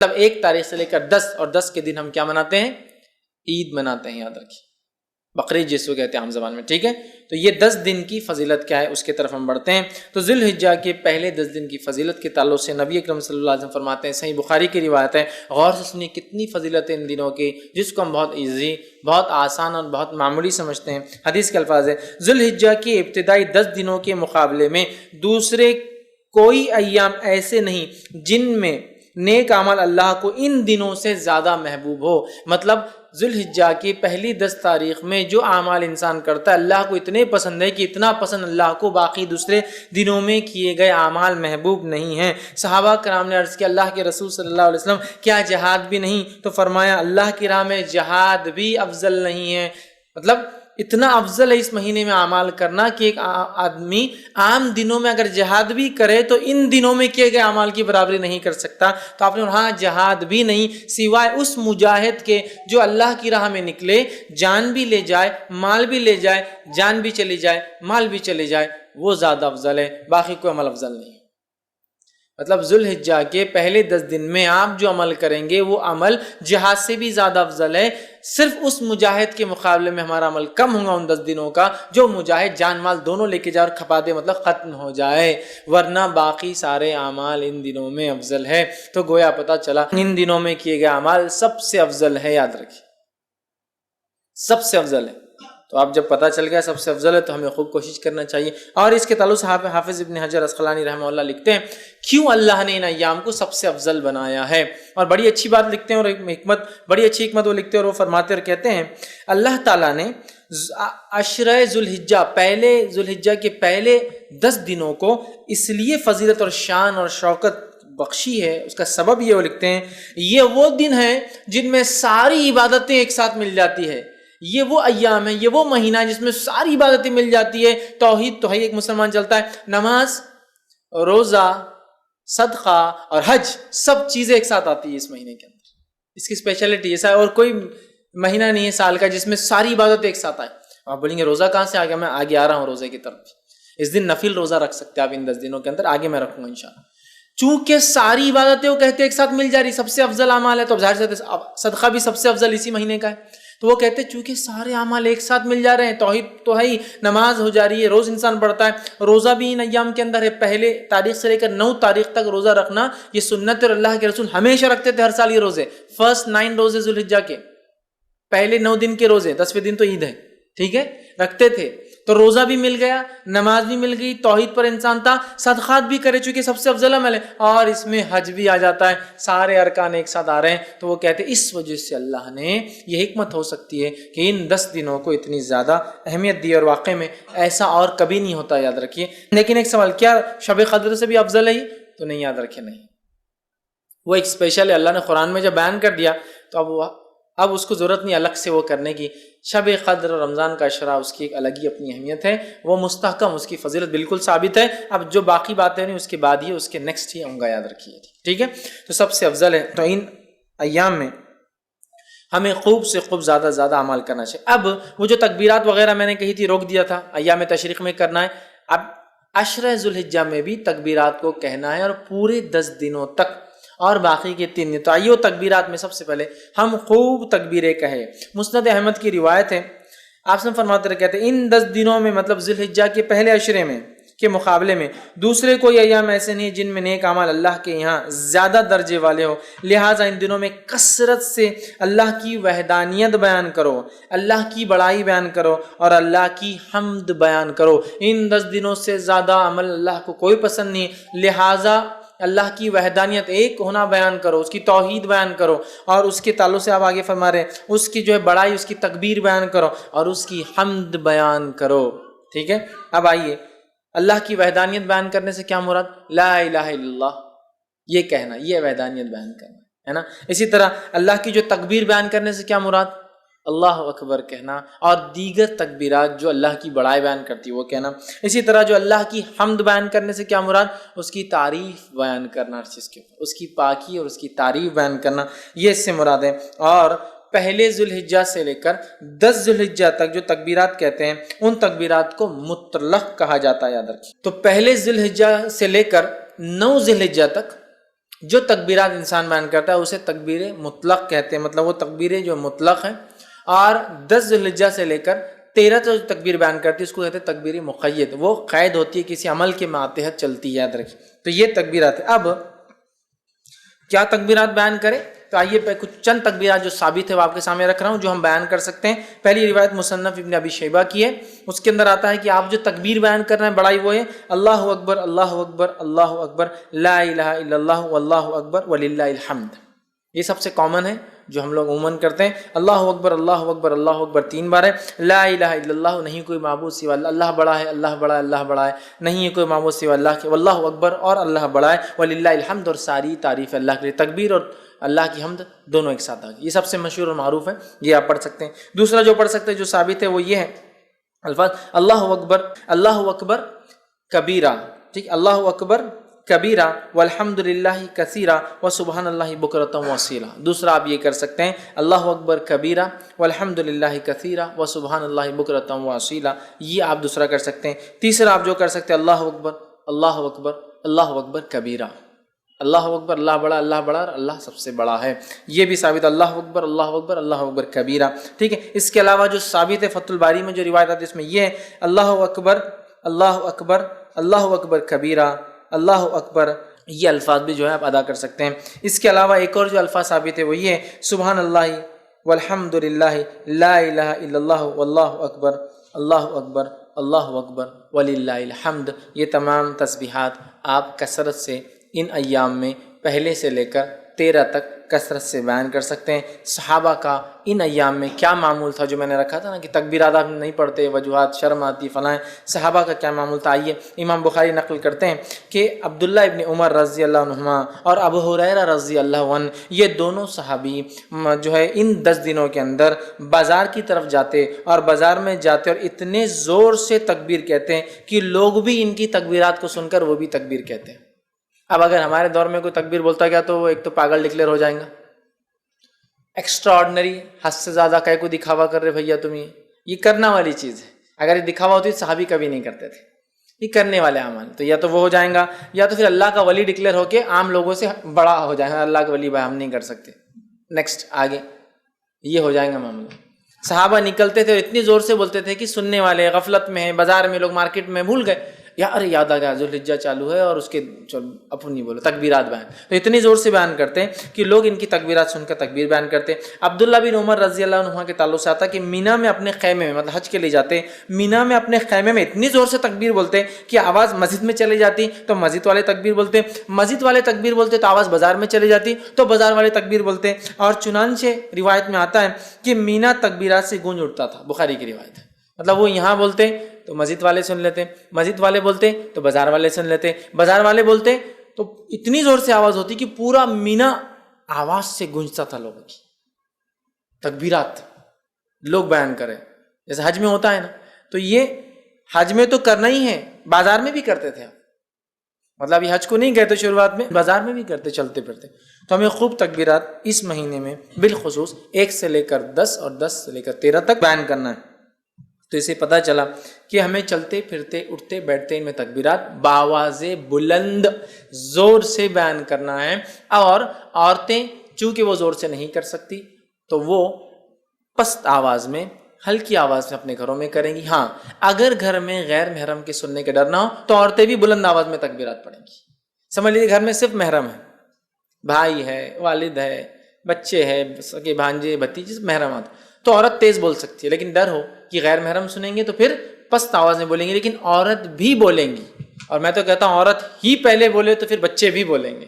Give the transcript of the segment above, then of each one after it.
مطلب 1 تاریخ سے لے کر 10 اور 10 کے دن ہم کیا مناتے ہیں؟ عید مناتے ہیں، یاد رکھیے، بقرعید جس کو کہتے ہیں عام زبان میں، ٹھیک ہے؟ تو یہ 10 دن کی فضیلت کیا ہے اس کی طرف ہم بڑھتے ہیں۔ تو ذی الحجہ کے پہلے 10 دن کی فضیلت کے تعلق سے نبی اکرم صلی اللہ علیہ وسلم فرماتے ہیں، صحیح بخاری کی روایت ہے، غور سے سنیے کتنی فضیلت ہے ان دنوں کی، جس کو ہم بہت ایزی، بہت آسان اور بہت معمولی سمجھتے ہیں۔ حدیث کے الفاظ ہے، ذی الحجہ کے ابتدائی 10 دنوں کے مقابلے میں دوسرے کوئی ایام ایسے نہیں جن میں نیک عمل اللہ کو ان دنوں سے زیادہ محبوب ہو۔ مطلب ذی الحجہ کی پہلی 10 تاریخ میں جو اعمال انسان کرتا ہے اللہ کو اتنے پسند ہے کہ اتنا پسند اللہ کو باقی دوسرے دنوں میں کیے گئے اعمال محبوب نہیں ہیں۔ صحابہ کرام نے عرض کیا، اللہ کے رسول صلی اللہ علیہ وسلم کیا جہاد بھی نہیں؟ تو فرمایا اللہ کی راہ میں جہاد بھی افضل نہیں ہے۔ مطلب اتنا افضل ہے اس مہینے میں اعمال کرنا کہ ایک آدمی عام دنوں میں اگر جہاد بھی کرے تو ان دنوں میں کیے گئے اعمال کی برابری نہیں کر سکتا۔ تو آپ نے ہاں جہاد بھی نہیں سوائے اس مجاہد کے جو اللہ کی راہ میں نکلے، جان بھی لے جائے، مال بھی لے جائے، جان بھی چلی جائے، مال بھی چلی جائے، وہ زیادہ افضل ہے، باقی کوئی عمل افضل نہیں ہے۔ مطلب ذی الحجہ کے پہلے 10 دن میں آپ جو عمل کریں گے وہ عمل جہاد سے بھی زیادہ افضل ہے۔ صرف اس مجاہد کے مقابلے میں ہمارا عمل کم ہوگا ان 10 دنوں کا جو مجاہد جان مال دونوں لے کے جائے اور کھپا دے، مطلب ختم ہو جائے، ورنہ باقی سارے اعمال ان دنوں میں افضل ہے۔ تو گویا پتہ چلا ان دنوں میں کیے گئے اعمال سب سے افضل ہے، یاد رکھیے سب سے افضل ہے۔ تو اب جب پتہ چل گیا سب سے افضل ہے تو ہمیں خوب کوشش کرنا چاہیے۔ اور اس کے تعلق سے حافظ ابن حجر عسقلانی رحمہ اللہ لکھتے ہیں کیوں اللہ نے ان ایام کو سب سے افضل بنایا ہے، اور بڑی اچھی بات لکھتے ہیں، اور حکمت، بڑی اچھی حکمت وہ لکھتے ہیں، اور وہ فرماتے اور کہتے ہیں اللہ تعالیٰ نے عشرہ ذی الحجہ، پہلے ذی الحجہ کے پہلے 10 دنوں کو اس لیے فضیلت اور شان اور شوکت بخشی ہے، اس کا سبب یہ وہ لکھتے ہیں یہ وہ دن ہیں جن میں ساری عبادتیں ایک ساتھ مل جاتی ہے، یہ وہ ایام ہے، یہ وہ مہینہ ہے جس میں ساری عبادتیں مل جاتی ہے۔ توحید تو ہے ایک مسلمان چلتا ہے، نماز، روزہ، صدقہ اور حج، سب چیزیں ایک ساتھ آتی ہے اس مہینے کے اندر، اس کی اسپیشلٹی ایسا ہے، اور کوئی مہینہ نہیں ہے سال کا جس میں ساری عبادتیں ایک ساتھ آئے۔ آپ بولیں گے روزہ کہاں سے آ گیا؟ میں آگے آ رہا ہوں روزے کی طرف۔ اس دن نفل روزہ رکھ سکتے ہیں آپ ان 10 دنوں کے اندر، آگے میں رکھوں گا انشاءاللہ۔ چونکہ ساری عبادتیں وہ کہتے ہیں ایک ساتھ مل جا رہی، سب سے افضل اعمال ہے، تو ظاہر سے صدقہ بھی سب سے افضل اسی مہینے کا ہے، تو وہ کہتے ہیں چونکہ سارے اعمال ایک ساتھ مل جا رہے ہیں، توحید تو ہے ہی، نماز ہو جا رہی ہے، روز انسان پڑھتا ہے، روزہ بھی ان ایام کے اندر ہے، پہلے تاریخ سے لے کر 9 تاریخ تک روزہ رکھنا یہ سنت، اور اللہ کے رسول ہمیشہ رکھتے تھے ہر سال یہ روزے، فرسٹ 9 روزے ذی الحجہ کے، پہلے 9 دن کے روزے، 10ویں دن تو عید ہے، ٹھیک ہے، رکھتے تھے۔ تو روزہ بھی مل گیا، نماز بھی مل گئی، توحید پر انسان تھا، صدقات بھی کرے چونکہ سب سے افضل عمل ہے، اور اس میں حج بھی آ جاتا ہے، سارے ارکان ایک ساتھ آ رہے ہیں۔ تو وہ کہتے ہیں اس وجہ سے اللہ نے، یہ حکمت ہو سکتی ہے کہ ان 10 دنوں کو اتنی زیادہ اہمیت دی، اور واقع میں ایسا اور کبھی نہیں ہوتا، یاد رکھیے۔ لیکن ایک سوال، کیا شب قدر سے بھی افضل ہے؟ تو نہیں، یاد رکھے نہیں، وہ ایک اسپیشل ہے، اللہ نے قرآن میں جب بیان کر دیا تو اب اس کو ضرورت نہیں الگ سے وہ کرنے کی۔ شب قدر اور رمضان کا عشرہ اس کی ایک الگ ہی اپنی اہمیت ہے، وہ مستحکم، اس کی فضیلت بالکل ثابت ہے۔ اب جو باقی باتیں نہیں اس کے بعد ہی، اس کے نیکسٹ ہی ہوں گا، یاد رکھیے، ٹھیک ہے۔ تو سب سے افضل ہے، تو ان ایام میں ہمیں خوب سے خوب زیادہ زیادہ عمل کرنا چاہیے۔ اب وہ جو تکبیرات وغیرہ میں نے کہی تھی روک دیا تھا، ایام تشریق میں کرنا ہے، اب عشرہ ذی الحجہ میں بھی تکبیرات کو کہنا ہے، اور پورے 10 دنوں تک، اور باقی کے 3 دن۔ تو آئیے تکبیرات میں سب سے پہلے ہم خوب تکبیریں کہیں۔ مسند احمد کی روایت ہے، آپ سے فرماتے رہے، کہتے ہیں ان 10 دنوں میں، مطلب ذی الحجہ کے پہلے عشرے میں کے مقابلے میں دوسرے کوئی ایام ایسے نہیں جن میں نیک اعمال اللہ کے یہاں زیادہ درجے والے ہو، لہٰذا ان دنوں میں کثرت سے اللہ کی وحدانیت بیان کرو، اللہ کی بڑائی بیان کرو، اور اللہ کی حمد بیان کرو۔ ان 10 دنوں سے زیادہ عمل اللہ کو کوئی پسند نہیں، لہٰذا اللہ کی وحدانیت، ایک ہونا بیان کرو، اس کی توحید بیان کرو، اور اس کے تعلق سے آپ آگے فرما رہے ہیں اس کی جو ہے بڑائی، اس کی تکبیر بیان کرو، اور اس کی حمد بیان کرو، ٹھیک ہے۔ اب آئیے اللہ کی وحدانیت بیان کرنے سے کیا مراد؟ لا الہ الا اللہ، یہ کہنا، یہ وحدانیت بیان کرنا ہے نا۔ اسی طرح اللہ کی جو تکبیر بیان کرنے سے کیا مراد؟ اللہ اکبر کہنا، اور دیگر تکبیرات جو اللہ کی بڑائی بیان کرتی ہے وہ کہنا۔ اسی طرح جو اللہ کی حمد بیان کرنے سے کیا مراد؟ اس کی تعریف بیان کرنا، ہر چیز کے اوپر اس کی پاکی اور اس کی تعریف بیان کرنا، یہ اس سے مراد ہے۔ اور پہلے ذی الحجہ سے لے کر 10 ذی الحجہ تک جو تکبیرات کہتے ہیں ان تکبیرات کو مطلق کہا جاتا ہے، یاد رکھیے۔ تو پہلے ذی الحجہ سے لے کر 9 ذی الحجہ تک جو تکبیرات انسان بیان کرتا ہے اسے تکبیر مطلق کہتے ہیں، مطلب وہ تکبیریں جو مطلق ہیں، اور 10 ذی الحجہ سے لے کر 13 جو تکبیر بیان کرتی ہے اس کو کہتے ہیں تکبیر مقید، وہ قید ہوتی ہے، کسی عمل کے ماتحت چلتی ہے، یاد رکھیں۔ تو یہ تکبیرات ہیں۔ اب کیا تکبیرات بیان کریں؟ تو آئیے کچھ چند تکبیرات جو ثابت ہے وہ آپ کے سامنے رکھ رہا ہوں، جو ہم بیان کر سکتے ہیں۔ پہلی روایت مصنف ابن ابی شیبہ کی ہے، اس کے اندر آتا ہے کہ آپ جو تکبیر بیان کر رہے ہیں بڑائی وہ ہے اللہ اکبر اللہ اکبر اللہ اکبر لا الہ الا اللہ واللہ اکبر وللہ الحمد۔ یہ سب سے کامن ہے جو ہم لوگ عموماً کرتے ہیں۔ اللہ اکبر اللہ اکبر اللہ اکبر 3 بار ہے۔ لا الہ الا اللہ، نہیں کوئی معبود سوا اللہ، اللہ بڑا ہے اللہ بڑا ہے اللہ بڑا ہے، نہیں ہے کوئی معبود سوا اللہ کے، واللہ اکبر اور اللہ بڑا ہے، وللہ الحمد اور ساری تعریف اللہ کے لیے۔ تکبیر اور اللہ کی حمد دونوں ایک ساتھ آ گئی، یہ سب سے مشہور اور معروف ہے، یہ آپ پڑھ سکتے ہیں۔ دوسرا جو پڑھ سکتے ہیں جو ثابت ہے وہ یہ ہے الفاظ اللہ اکبر کبیرہ، ٹھیک، اللہ اکبر کبیرہ والحمد للہ کثیرہ وسبحان اللہ بکرۃ واصیلہ۔ دوسرا آپ یہ کر سکتے ہیں اللہ اکبر کبیرہ والحمد للہ کثیرہ وسبحان اللہ بکرۃ واصیلہ، یہ آپ دوسرا کر سکتے ہیں۔ تیسرا آپ جو کر سکتے ہیں اللہ اکبر اللہ اکبر اللہ اکبر کبیرہ، اللہ اکبر اللہ بڑا اور اللہ سب سے بڑا ہے، یہ بھی ثابت اللہ اکبر اللہ اکبر کبیرہ، ٹھیک ہے۔ اس کے علاوہ جو ثابت ہے فتح الباری میں جو روایت آتی ہے اس میں یہ ہے اللہ اکبر اللہ اکبر کبیرہ اللہ اکبر، یہ الفاظ بھی جو ہے آپ ادا کر سکتے ہیں۔ اس کے علاوہ ایک اور جو الفاظ ثابت ہے وہ یہ ہے سبحان اللہ والحمد للہ لا الہ الا اللہ واللہ اکبر اللہ اکبر وللہ الحمد۔ یہ تمام تسبیحات آپ کثرت سے ان ایام میں پہلے سے لے کر 13 تک کثرت سے بیان کر سکتے ہیں۔ صحابہ کا ان ایام میں کیا معمول تھا، جو میں نے رکھا تھا نا کہ تکبیرات آپ نہیں پڑھتے، وجوہات شرم آتی فلاں، صحابہ کا کیا معمول تھا؟ آئیے امام بخاری نقل کرتے ہیں کہ عبداللہ ابن عمر رضی اللہ عنہما اور ابو ہریرہ رضی اللہ عنہ، یہ دونوں صحابی جو ہے ان 10 دنوں کے اندر بازار کی طرف جاتے اور بازار میں جاتے اور اتنے زور سے تکبیر کہتے ہیں کہ لوگ بھی ان کی تکبیرات کو سن کر وہ بھی تکبیر کہتے ہیں۔ اب اگر ہمارے دور میں کوئی تکبیر بولتا گیا تو وہ ایک تو پاگل ڈکلیئر ہو جائیں گا، ایکسٹرا آرڈنری، حد سے زیادہ کہیں کو دکھاوا کر رہے بھیا تم، یہ کرنا والی چیز ہے۔ اگر یہ دکھاوا ہوتی تو صحابی کبھی نہیں کرتے تھے، یہ کرنے والے اعمال، تو یا تو وہ ہو جائیں گا یا تو پھر اللہ کا ولی ڈکلیئر ہو کے عام لوگوں سے بڑا ہو جائیں گا، اللہ کا ولی بھائی ہم نہیں کر سکتے، نیکسٹ آگے یہ ہو جائیں گا معاملہ۔ صحابہ نکلتے تھے اور اتنی زور سے بولتے تھے کہ سننے والے غفلت میں ہیں، بازار میں لوگ مارکیٹ میں بھول گئے، یار یاد آ گیا ذوالحجہ چالو ہے اور اس کے اپنی بولو تکبیرات بیان، تو اتنی زور سے بیان کرتے ہیں کہ لوگ ان کی تکبیرات سن کر تکبیر بیان کرتے ہیں۔ عبداللہ بن عمر رضی اللہ عنہ کے تعلق سے آتا کہ مینا میں اپنے خیمے میں، مطلب حج کے لیے جاتے، مینا میں اپنے خیمے میں اتنی زور سے تکبیر بولتے کہ آواز مسجد میں چلی جاتی تو مسجد والے تکبیر بولتے، مسجد والے تکبیر بولتے تو آواز بازار میں چلی جاتی تو بازار والے تکبیر بولتے، اور چنانچہ روایت میں آتا ہے کہ مینا تکبیرات سے گونج اٹھتا تھا، بخاری کی روایت ہے، مطلب وہ یہاں بولتے تو مسجد والے سن لیتے، مسجد والے بولتے تو بازار والے سن لیتے، بازار والے بولتے تو اتنی زور سے آواز ہوتی کہ پورا مینا آواز سے گونجتا تھا، لوگوں کی تکبیرات لوگ بیان کریں، جیسے حج میں ہوتا ہے نا، تو یہ حج میں تو کرنا ہی ہے، بازار میں بھی کرتے تھے آپ، مطلب یہ حج کو نہیں کہتے شروعات میں، بازار میں بھی کرتے چلتے پھرتے، تو ہمیں خوب تکبیرات اس مہینے میں بالخصوص 1 سے لے کر 10 اور 10 سے لے کر 13 تک بیان کرنا ہے۔ تو اسے پتہ چلا کہ ہمیں چلتے پھرتے اٹھتے بیٹھتے ان میں تکبیرات باواز بلند زور سے بیان کرنا ہے، اور عورتیں چونکہ وہ زور سے نہیں کر سکتی تو وہ پست آواز میں ہلکی آواز میں اپنے گھروں میں کریں گی۔ ہاں اگر گھر میں غیر محرم کے سننے کے ڈر نہ ہو تو عورتیں بھی بلند آواز میں تکبیرات پڑھیں گی۔ سمجھ لیجیے گھر میں صرف محرم ہے، بھائی ہے، والد ہے، بچے ہے، سگے بھانجے بھتیجے محرمات، تو عورت تیز بول سکتی ہے، لیکن ڈر ہو کہ غیر محرم سنیں گے تو پھر پست آواز میں بولیں گے، لیکن عورت بھی بولیں گی، اور میں تو کہتا ہوں عورت ہی پہلے بولے تو پھر بچے بھی بولیں گے،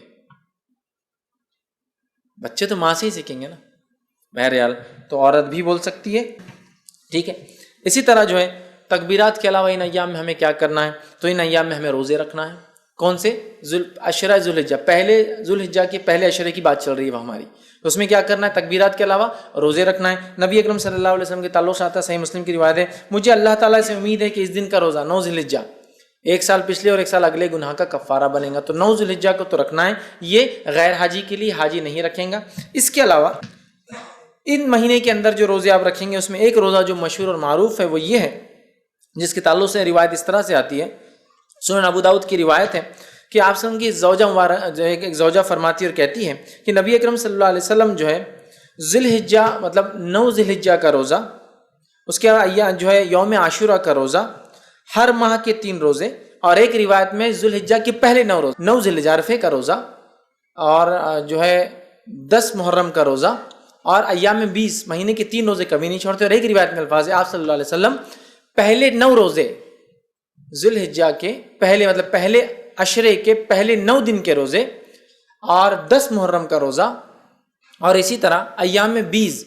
بچے تو ماں سے ہی سیکھیں گے نا، بہرحال تو عورت بھی بول سکتی ہے، ٹھیک ہے۔ اسی طرح جو ہے تکبیرات کے علاوہ ان ایام میں ہمیں کیا کرنا ہے، تو ان ایام میں ہمیں روزے رکھنا ہے۔ کون سے؟ عشرہ ذوالحجہ، پہلے ذوالحجہ کے پہلے عشرے کی بات چل رہی ہے وہ ہماری، تو اس میں کیا کرنا ہے؟ تکبیرات کے علاوہ روزے رکھنا ہے۔ نبی اکرم صلی اللہ علیہ وسلم کے تعلق سے آتا ہے، صحیح مسلم کی روایت ہے، مجھے اللہ تعالیٰ سے امید ہے کہ اس دن کا روزہ 9 ذوالحجہ، 1 سال پچھلے اور 1 سال اگلے گناہ کا کفارہ بنے گا، تو 9 ذوالحجہ کو تو رکھنا ہے، یہ غیر حاجی کے لیے، حاجی نہیں رکھیں گا۔ اس کے علاوہ ان مہینے کے اندر جو روزے آپ رکھیں گے اس میں ایک روزہ جو مشہور اور معروف ہے وہ یہ ہے، جس کے تعلق سے روایت اس طرح سے آتی ہے، سنن ابو داؤد کی روایت ہے کہ آپ سے ان کی زوجہ مبارک جو ہے ایک زوجہ فرماتی اور کہتی ہے کہ نبی اکرم صلی اللہ علیہ وسلم جو ہے ذی الحجہ مطلب 9 ذی الحجہ کا روزہ، اس کے بعد جو ہے یوم عاشورہ کا روزہ، ہر ماہ کے 3 روزے، اور ایک روایت میں ذی الحجہ کے پہلے 9 روزے، 9 ذی الحجہ عرفے کا روزہ، اور جو ہے 10 محرم کا روزہ، اور ایام 20 مہینے کے 3 روزے کبھی نہیں چھوڑتے۔ اور ایک روایت میں الفاظ ہے آپ صلی اللہ علیہ وسلم پہلے 9 روزے ذی الحجہ کے پہلے مطلب پہلے عشرے کے پہلے 9 دن کے روزے، اور 10 محرم کا روزہ، اور اسی طرح ایام 20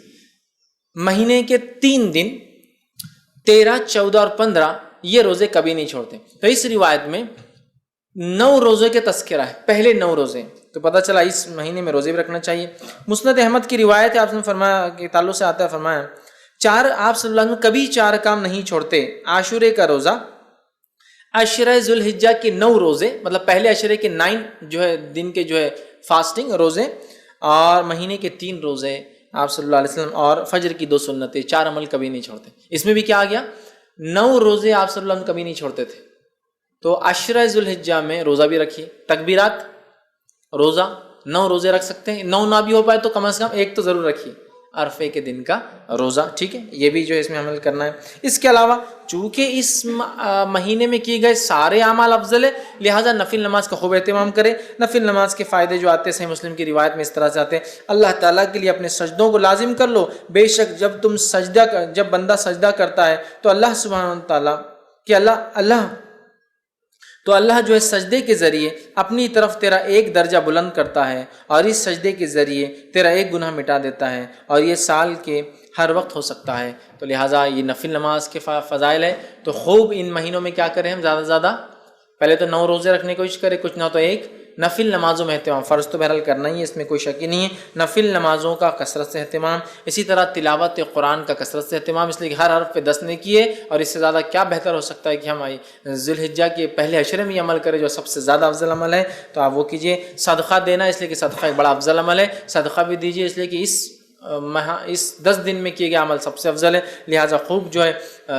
مہینے کے 3 دن 13، 14 اور 15 یہ روزے کبھی نہیں چھوڑتے۔ تو اس روایت میں 9 روزے کے تذکرہ ہے، پہلے 9 روزے، تو پتہ چلا اس مہینے میں روزے بھی رکھنا چاہیے۔ مسند احمد کی روایت ہے، آپ نے فرمایا کہ تعلق سے آتا ہے، فرمایا آپ صلی اللہ علیہ وسلم کبھی 4 کام نہیں چھوڑتے: عاشورے کا روزہ، عشرہ ذی الحجہ کے 9 روزے، مطلب پہلے عشرے کے 9 جو ہے دن کے جو ہے فاسٹنگ روزے، اور مہینے کے 3 روزے آپ صلی اللہ علیہ وسلم، اور فجر کی 2 سنتیں، 4 عمل کبھی نہیں چھوڑتے۔ اس میں بھی کیا آ گیا؟ 9 روزے آپ صلی اللہ علیہ وسلم کبھی نہیں چھوڑتے تھے۔ تو عشرہ ذی الحجہ میں روزہ بھی رکھیے، تکبیرات روزہ 9 روزے رکھ سکتے ہیں، 9 نہ بھی ہو پائے تو کم از کم ایک تو ضرور رکھیے، عرفے کے دن کا روزہ، ٹھیک ہے، یہ بھی جو ہے اس میں عمل کرنا ہے۔ اس کے علاوہ چونکہ اس مہینے میں کیے گئے سارے اعمال افضل ہے، لہٰذا نفل نماز کا خوب اہتمام کرے۔ نفل نماز کے فائدے جو آتے ہیں صحیح مسلم کی روایت میں اس طرح سے آتے ہیں: اللہ تعالیٰ کے لیے اپنے سجدوں کو لازم کر لو، بے شک جب بندہ سجدہ کرتا ہے تو اللہ سبحانہ تعالیٰ کہ اللہ جو ہے سجدے کے ذریعے اپنی طرف تیرا ایک درجہ بلند کرتا ہے، اور اس سجدے کے ذریعے تیرا ایک گناہ مٹا دیتا ہے، اور یہ سال کے ہر وقت ہو سکتا ہے۔ تو لہٰذا یہ نفل نماز کے فضائل ہے، تو خوب ان مہینوں میں کیا کریں ہم زیادہ سے زیادہ، پہلے تو 9 روزے رکھنے کی کوشش کریں، کچھ نہ تو ایک نفل نمازوں میں اہتمام، فرض تو بہرحال کرنا ہی ہے، اس میں کوئی شک ہی نہیں ہے، نفل نمازوں کا کثرت سے اہتمام، اسی طرح تلاوت قرآن کا کثرت سے اہتمام، اس لیے کہ ہر حرف پہ 10 نیکی ہے، اور اس سے زیادہ کیا بہتر ہو سکتا ہے کہ ہم ذی الحجہ کے پہلے عشرے میں یہ عمل کریں جو سب سے زیادہ افضل عمل ہے، تو آپ وہ کیجئے۔ صدقہ دینا، اس لیے کہ صدقہ ایک بڑا افضل عمل ہے، صدقہ بھی دیجیے، اس لیے کہ اس 10 دن میں کیے گئے عمل سب سے افضل ہے، لہٰذا خوب جو ہے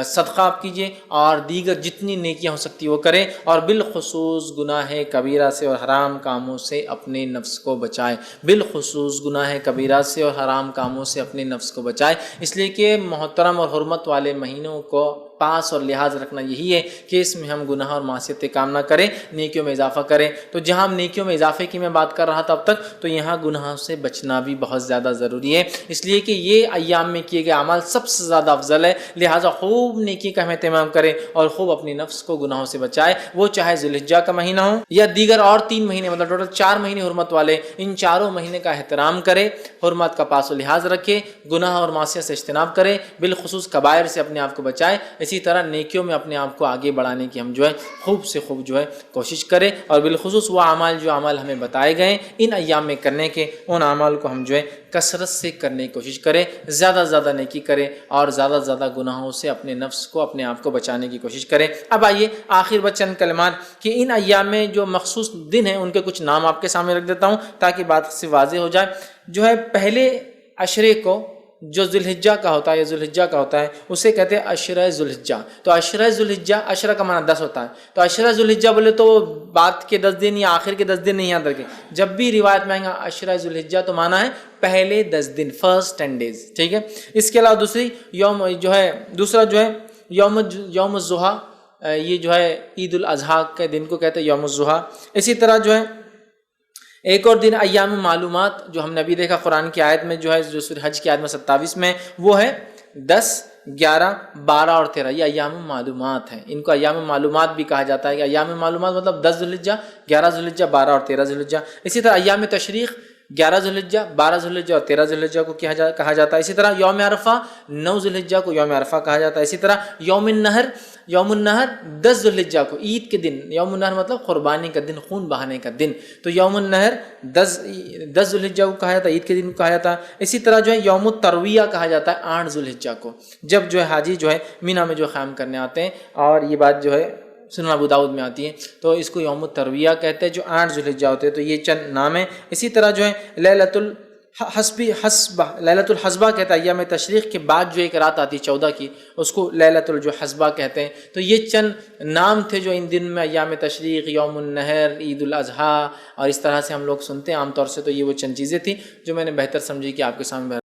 صدقہ آپ کیجئے، اور دیگر جتنی نیکیاں ہو سکتی وہ کریں، اور بالخصوص گناہ کبیرہ سے اور حرام کاموں سے اپنے نفس کو بچائے، بالخصوص گناہ کبیرہ سے اور حرام کاموں سے اپنے نفس کو بچائے، اس لیے کہ محترم اور حرمت والے مہینوں کو پاس اور لحاظ رکھنا یہی ہے کہ اس میں ہم گناہ اور معصیت کام نہ کریں، نیکیوں میں اضافہ کریں۔ تو جہاں ہم نیکیوں میں اضافے کی میں بات کر رہا تھا اب تک، تو یہاں گناہوں سے بچنا بھی بہت زیادہ ضروری ہے، اس لیے کہ یہ ایام میں کیے گئے اعمال سب سے زیادہ افضل ہے، لہٰذا خوب نیکی کا ہم اہتمام کریں، اور خوب اپنی نفس کو گناہوں سے بچائے، وہ چاہے ذی الحجہ کا مہینہ ہو یا دیگر اور 3 مہینے، مطلب ٹوٹل 4 مہینے حرمت والے، ان چاروں مہینے کا احترام کرے، حرمت کا پاس و لحاظ رکھے، گناہ اور معصیت سے اجتناب کرے، بالخصوص کبائر سے اپنے آپ کو بچائے، اسی طرح نیکیوں میں اپنے آپ کو آگے بڑھانے کی ہم جو ہے خوب سے خوب جو ہے کوشش کریں، اور بالخصوص وہ اعمال جو اعمال ہمیں بتائے گئے ان ایام میں کرنے کے، ان اعمال کو ہم جو ہے کثرت سے کرنے کی کوشش کریں، زیادہ سے زیادہ نیکی کریں، اور زیادہ سے زیادہ گناہوں سے اپنے نفس کو اپنے آپ کو بچانے کی کوشش کریں۔ اب آئیے آخر بچ چند کلمات کہ ان ایام میں جو مخصوص دن ہیں ان کے کچھ نام آپ کے سامنے رکھ دیتا ہوں تاکہ بات سے واضح ہو جائے۔ جو ہے پہلے عشرے کو جو ذی الحجہ کا ہوتا ہے یا ذی الحجہ کا ہوتا ہے اسے کہتے ہیں عشرہ ذی الحجہ۔ تو عشرہ ذی الحجہ، عشرہ کا معنی 10 ہوتا ہے، تو عشرہ ذی الحجہ بولے تو بعد کے 10 دن یا آخر کے 10 دن نہیں یاد رکھیں، جب بھی روایت میں آئیں گا عشرہ ذی الحجہ تو معنی ہے پہلے 10 دن، فرسٹ 10 days، ٹھیک ہے۔ اس کے علاوہ دوسرا جو ہے یوم الضحیٰ، یہ جو ہے عید الاضحیٰ کے دن کو کہتے ہیں یوم الضحیٰ۔ اسی طرح جو ہے ایک اور دن ایام معلومات، جو ہم نے ابھی دیکھا قرآن کی آیت میں جو ہے، جو سورہ حج کی آیت میں 27 میں، وہ ہے 10، 11، 12 اور 13، یہ ایام معلومات ہیں، ان کو ایام معلومات بھی کہا جاتا ہے کہ ایام معلومات مطلب 10 ذی الحجہ، 11 ذی الحجہ، 12 اور 13 ذی الحجہ۔ اسی طرح ایام تشریق 11 ذی الحجہ، 12 ذی الحجہ اور 13 ذی الحجہ کو کہا جاتا ہے۔ اسی طرح یوم عرفہ 9 ذی الحجہ کو یوم عرفہ کہا جاتا ہے۔ اسی طرح یوم النحر 10 ذی الحجہ کو، عید کے دن، یوم النحر مطلب قربانی کا دن، خون بہانے کا دن، تو یوم النحر 10 ذی الحجہ کو کہا جاتا ہے، عید کے دن کو کہا جاتا ہے۔ اسی طرح جو ہے یوم الترویہ کہا جاتا ہے 8 ذی الحجہ کو، جب جو ہے حاجی جو ہے مینا میں جو قیام کرنے آتے ہیں، اور یہ بات جو ہے سنن ابو داؤد میں آتی ہے، تو اس کو یوم الترویہ کہتے ہیں، جو 8 ذی الحجہ ہوتے ہیں۔ تو یہ چند نام ہیں۔ اسی طرح جو ہے حسبہ لیلۃ الحسبہ کہتا ہے ایام تشریق کے بعد جو ایک رات آتی 14 کی، اس کو لیلۃ الحسبہ کہتے ہیں۔ تو یہ چند نام تھے جو ان دن میں ایام تشریق، یوم النحر، عید الاضحیٰ اور اس طرح سے ہم لوگ سنتے ہیں عام طور سے۔ تو یہ وہ چند چیزیں تھیں جو میں نے بہتر سمجھی کہ آپ کے سامنے